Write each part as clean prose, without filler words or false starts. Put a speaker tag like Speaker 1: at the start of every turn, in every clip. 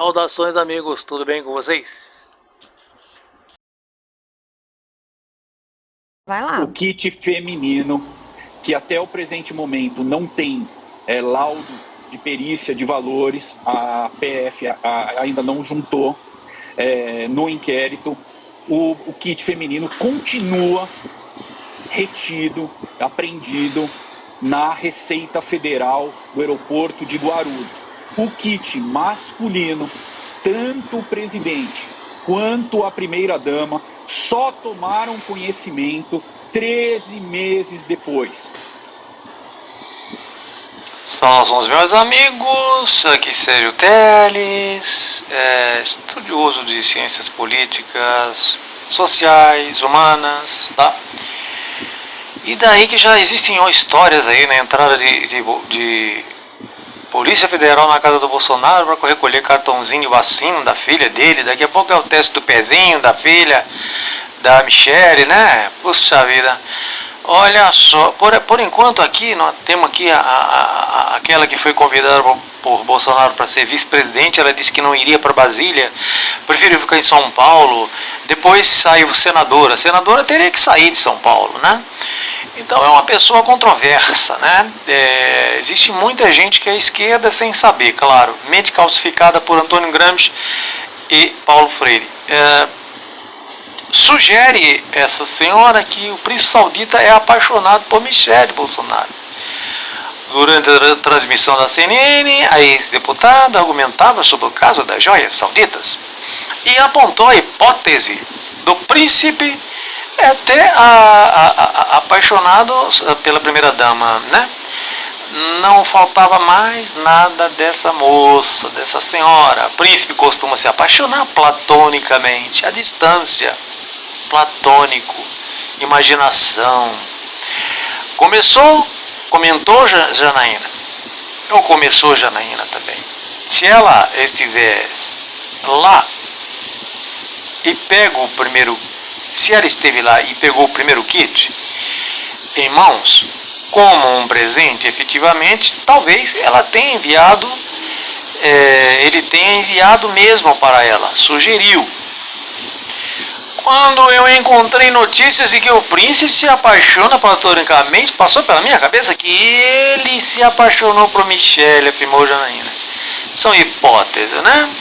Speaker 1: Saudações, amigos, tudo bem com vocês?
Speaker 2: Vai
Speaker 3: O
Speaker 2: lá.
Speaker 3: kit feminino, que até o presente momento não tem laudo de perícia de valores, a PF ainda não juntou no inquérito. O kit feminino continua retido, apreendido na Receita Federal do aeroporto de Guarulhos. O kit masculino, tanto o presidente quanto a primeira-dama só tomaram conhecimento 13 meses depois.
Speaker 4: São os meus amigos, aqui Sérgio Teles, estudioso de ciências políticas, sociais, humanas, tá? E daí que já existem histórias aí na entrada de Polícia Federal na casa do Bolsonaro para recolher cartãozinho de vacina da filha dele. Daqui a pouco é o teste do pezinho da filha da Michele, né? Puxa vida. Olha só, por enquanto aqui nós temos aqui aquela que foi convidada por Bolsonaro para ser vice-presidente. Ela disse que não iria para Brasília, preferiu ficar em São Paulo. Depois saiu senadora. A senadora teria que sair de São Paulo, né? Então é uma pessoa controversa, né? Existe muita gente que é esquerda sem saber, claro. Mente calcificada por Antônio Gramsci e Paulo Freire. Sugere essa senhora que o príncipe saudita é apaixonado por Michele Bolsonaro. Durante a transmissão da CNN, a ex-deputada argumentava sobre o caso das joias sauditas e apontou a hipótese do príncipe até apaixonado pela primeira-dama, né? Não faltava mais nada dessa moça, dessa senhora. O príncipe costuma se apaixonar platonicamente, à distância. Platônico, imaginação. Comentou Janaína. Ou começou Janaína também. Se ela estivesse lá e pega o primeiro, se ela esteve lá e pegou o primeiro kit em mãos, como um presente, efetivamente, talvez ela tenha enviado, ele tenha enviado mesmo para ela, sugeriu. Quando eu encontrei notícias de que o príncipe se apaixona platonicamente, passou pela minha cabeça que ele se apaixonou por Michele, afirmou Janaína. São hipóteses, né?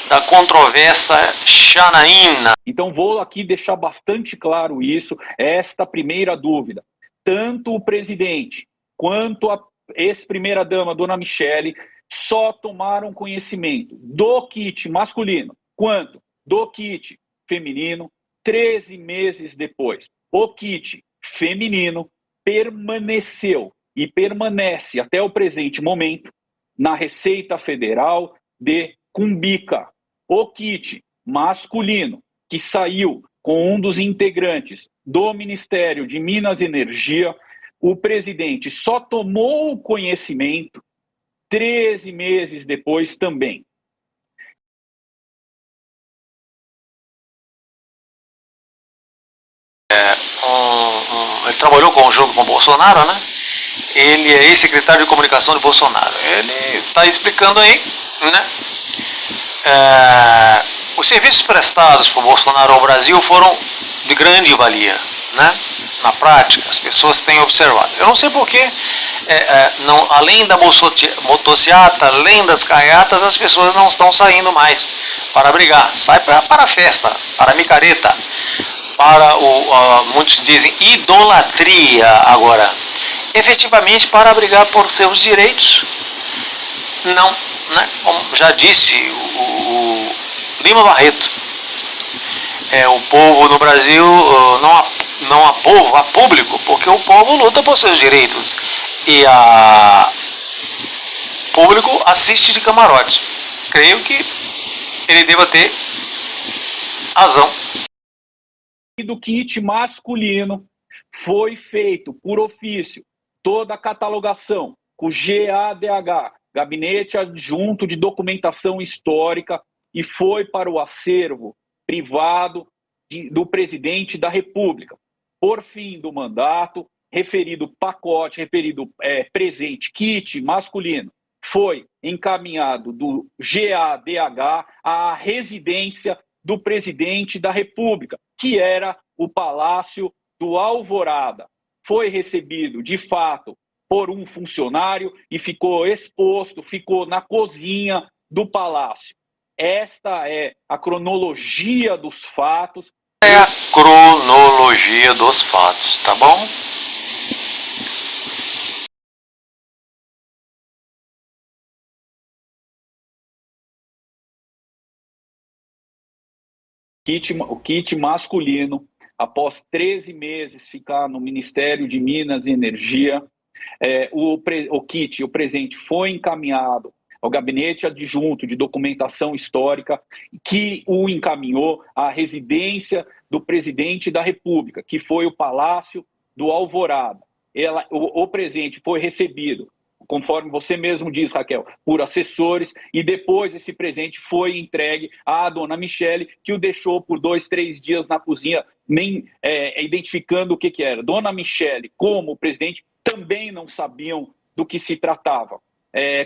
Speaker 4: Da controvérsia Janaína.
Speaker 3: Então vou aqui deixar bastante claro isso, esta primeira dúvida. Tanto o presidente quanto a ex-primeira-dama, dona Michele, só tomaram conhecimento do kit masculino quanto do kit feminino 13 meses depois. O kit feminino permaneceu e permanece até o presente momento na Receita Federal de Cumbica. O kit masculino, que saiu com um dos integrantes do Ministério de Minas e Energia, o presidente só tomou conhecimento 13 meses depois também.
Speaker 4: Ele trabalhou junto com o Bolsonaro, né? Ele é ex-secretário de comunicação de Bolsonaro. Ele está explicando aí, né? Os serviços prestados por Bolsonaro ao Brasil foram de grande valia, né? Na prática, as pessoas têm observado. Eu não sei porquê, além da motociata, além das caiatas, as pessoas não estão saindo mais para brigar. Sai para a festa, para a micareta, para muitos dizem idolatria agora. Efetivamente para brigar por seus direitos, não, né? Como já disse o Lima Barreto, o povo no Brasil não há povo, há público, porque o povo luta por seus direitos e a público assiste de camarote. Creio que ele deva ter razão.
Speaker 3: Do kit masculino foi feito por ofício toda a catalogação com GADH, Gabinete Adjunto de Documentação Histórica, e foi para o acervo privado do presidente da República. Por fim do mandato, referido pacote, referido presente, kit masculino, foi encaminhado do GADH à residência do presidente da República, que era o Palácio do Alvorada. Foi recebido, de fato, por um funcionário e ficou exposto, ficou na cozinha do palácio. Esta é a cronologia dos fatos.
Speaker 4: É a cronologia dos fatos, tá bom?
Speaker 3: O kit masculino, após 13 meses ficar no Ministério de Minas e Energia, o presente foi encaminhado ao Gabinete Adjunto de Documentação Histórica, que o encaminhou à residência do presidente da República, que foi o Palácio do Alvorada. O presente foi recebido, conforme você mesmo diz, Raquel, por assessores, e depois esse presente foi entregue à dona Michele, que o deixou por 2, 3 dias na cozinha, nem identificando o que era. Dona Michele, como o presidente, também não sabiam do que se tratava.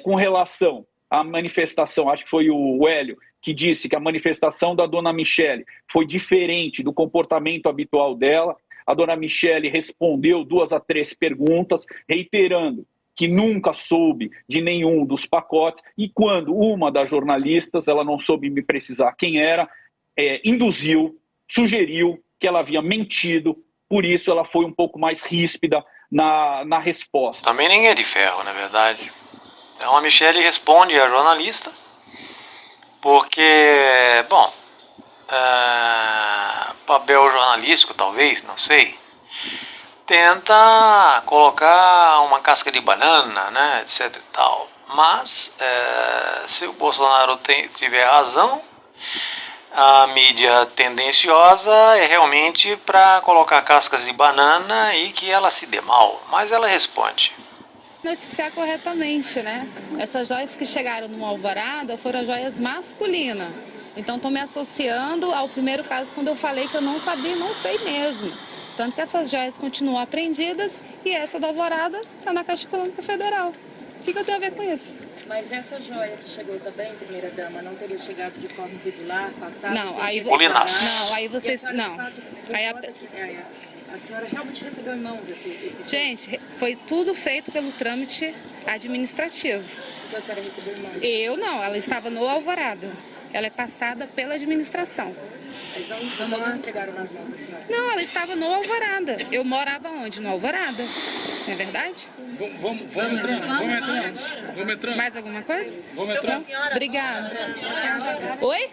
Speaker 3: Com relação à manifestação, acho que foi o Hélio que disse que a manifestação da dona Michele foi diferente do comportamento habitual dela. A dona Michele respondeu 2 a 3 perguntas, reiterando que nunca soube de nenhum dos pacotes, e quando uma das jornalistas, ela não soube me precisar quem era, sugeriu que ela havia mentido, por isso ela foi um pouco mais ríspida na resposta.
Speaker 4: Também nem é de ferro, na verdade. Então a Michele responde à jornalista, porque, bom, papel jornalístico talvez, não sei, tenta colocar uma casca de banana, né, etc e tal. Mas, se o Bolsonaro tiver razão, a mídia tendenciosa é realmente para colocar cascas de banana e que ela se dê mal. Mas ela responde.
Speaker 2: Noticiar corretamente, né? Essas joias que chegaram no Alvorada foram joias masculinas. Então, estou me associando ao primeiro caso quando eu falei que eu não sabia, não sei mesmo. Tanto que essas joias continuam apreendidas e essa do Alvorada está na Caixa Econômica Federal. O que eu tenho a ver com isso?
Speaker 5: Mas essa joia que chegou também, primeira-dama, não teria chegado de forma irregular, passada?
Speaker 2: Não, aí vocês... Não. Aí
Speaker 5: a senhora realmente recebeu em mãos esse
Speaker 2: Gente, foi tudo feito pelo trâmite administrativo.
Speaker 5: Então a senhora recebeu em mãos?
Speaker 2: Eu não, ela estava no Alvorada. Ela é passada pela administração.
Speaker 5: Eles não entregaram nas mãos da senhora?
Speaker 2: Não, ela estava no Alvorada. Eu morava onde? No Alvorada. Não é verdade?
Speaker 6: Vamos entrando.
Speaker 2: Mais alguma coisa?
Speaker 6: Vamos entrando.
Speaker 2: Obrigada. Oi?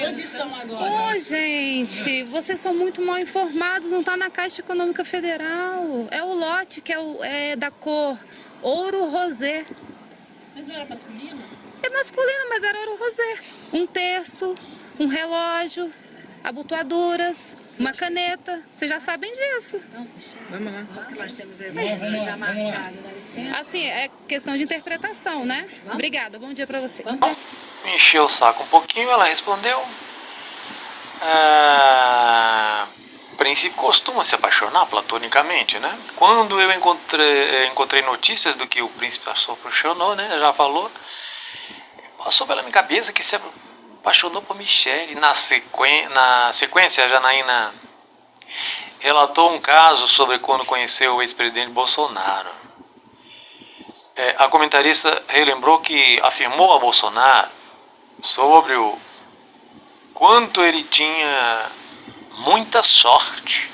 Speaker 5: Onde estão agora?
Speaker 2: Ô, gente, vocês são muito mal informados. Não está na Caixa Econômica Federal. É o lote que é da cor ouro rosé.
Speaker 5: Mas não era masculino?
Speaker 2: É masculino, mas era ouro rosé. Um terço, um relógio, abotoaduras, uma caneta. Vocês já sabem disso.
Speaker 5: Vamos lá. Porque nós temos evento já marcado, dá licença.
Speaker 2: Assim, é questão de interpretação, né? Obrigada, bom dia pra você.
Speaker 4: Me encheu o saco um pouquinho, ela respondeu. O príncipe costuma se apaixonar platonicamente, né? Quando eu encontrei notícias do que o príncipe se apaixonou, né? Já falou. Passou pela minha cabeça que se apaixonou por Michele. Na sequência, a Janaína relatou um caso sobre quando conheceu o ex-presidente Bolsonaro. A comentarista relembrou que afirmou a Bolsonaro sobre o quanto ele tinha muita sorte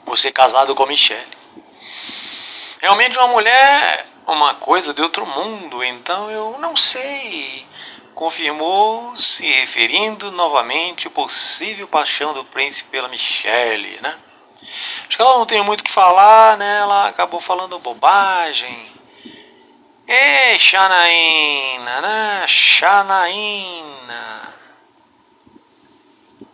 Speaker 4: por ser casado com Michele. Realmente uma mulher, uma coisa de outro mundo, então eu não sei. Confirmou, se referindo novamente à possível paixão do príncipe pela Michele, né? Acho que ela não tem muito o que falar, né? Ela acabou falando bobagem. Ei, Janaína, né? Janaína.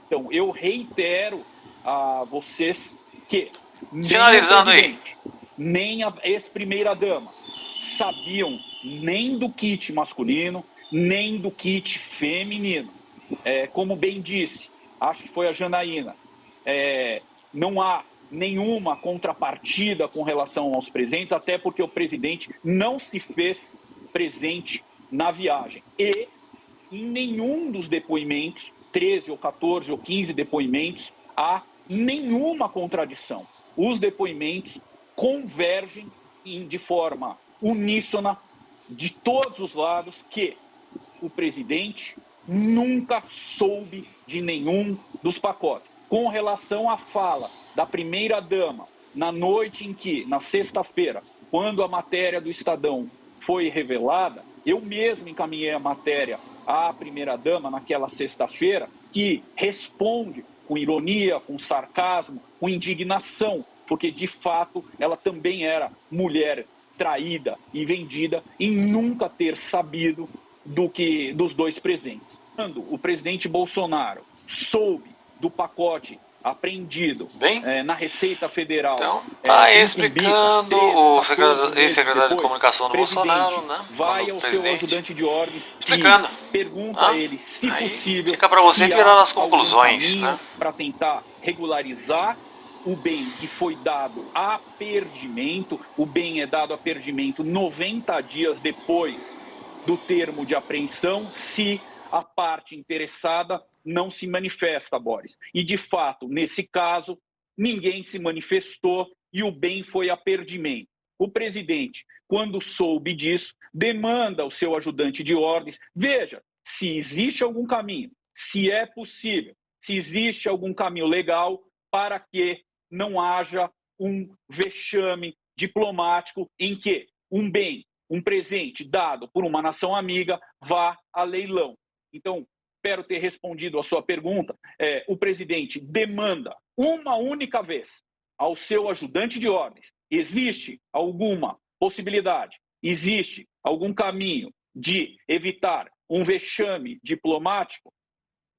Speaker 3: Então, eu reitero a vocês que
Speaker 4: finalizando aí,
Speaker 3: nem a ex-primeira-dama sabiam nem do kit masculino, nem do kit feminino. Como bem disse, acho que foi a Janaína, não há nenhuma contrapartida com relação aos presentes, até porque o presidente não se fez presente na viagem. E em nenhum dos depoimentos, 13 ou 14 ou 15 depoimentos, há nenhuma contradição. Os depoimentos convergem de forma uníssona de todos os lados que o presidente nunca soube de nenhum dos pacotes. Com relação à fala da primeira-dama, na noite em que, na sexta-feira, quando a matéria do Estadão foi revelada, eu mesmo encaminhei a matéria à primeira-dama naquela sexta-feira, que responde com ironia, com sarcasmo, com indignação, porque de fato ela também era mulher traída e vendida em nunca ter sabido dos dois presentes. Quando o presidente Bolsonaro soube do pacote apreendido na Receita Federal...
Speaker 4: Então, está explicando o ex-secretário de Comunicação do Bolsonaro, né?
Speaker 3: Vai ao seu ajudante de ordens
Speaker 4: explicando.
Speaker 3: E pergunta a ele, se possível...
Speaker 4: Fica para você tirar as conclusões, né?
Speaker 3: Para tentar regularizar o bem que foi dado a perdimento. O bem é dado a perdimento 90 dias depois do termo de apreensão, se a parte interessada não se manifesta, Boris. E, de fato, nesse caso, ninguém se manifestou e o bem foi a perdimento. O presidente, quando soube disso, demanda ao seu ajudante de ordens, veja se existe algum caminho, se é possível, se existe algum caminho legal para que não haja um vexame diplomático em que um bem, um presente dado por uma nação amiga vá a leilão. Então, espero ter respondido a sua pergunta. O presidente demanda uma única vez ao seu ajudante de ordens: existe alguma possibilidade, existe algum caminho de evitar um vexame diplomático?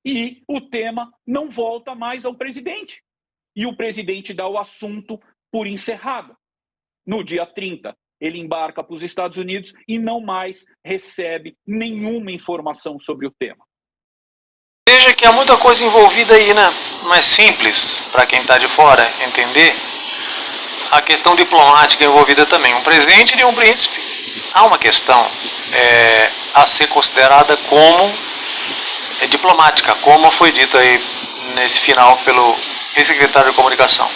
Speaker 3: E o tema não volta mais ao presidente. E o presidente dá o assunto por encerrado. No dia 30, ele embarca para os Estados Unidos e não mais recebe nenhuma informação sobre o tema.
Speaker 4: Veja que há muita coisa envolvida aí, né? Não é simples para quem está de fora entender. A questão diplomática envolvida também. Um presidente e um príncipe. Há uma questão a ser considerada como diplomática, como foi dito aí nesse final pelo ex-secretário de Comunicação.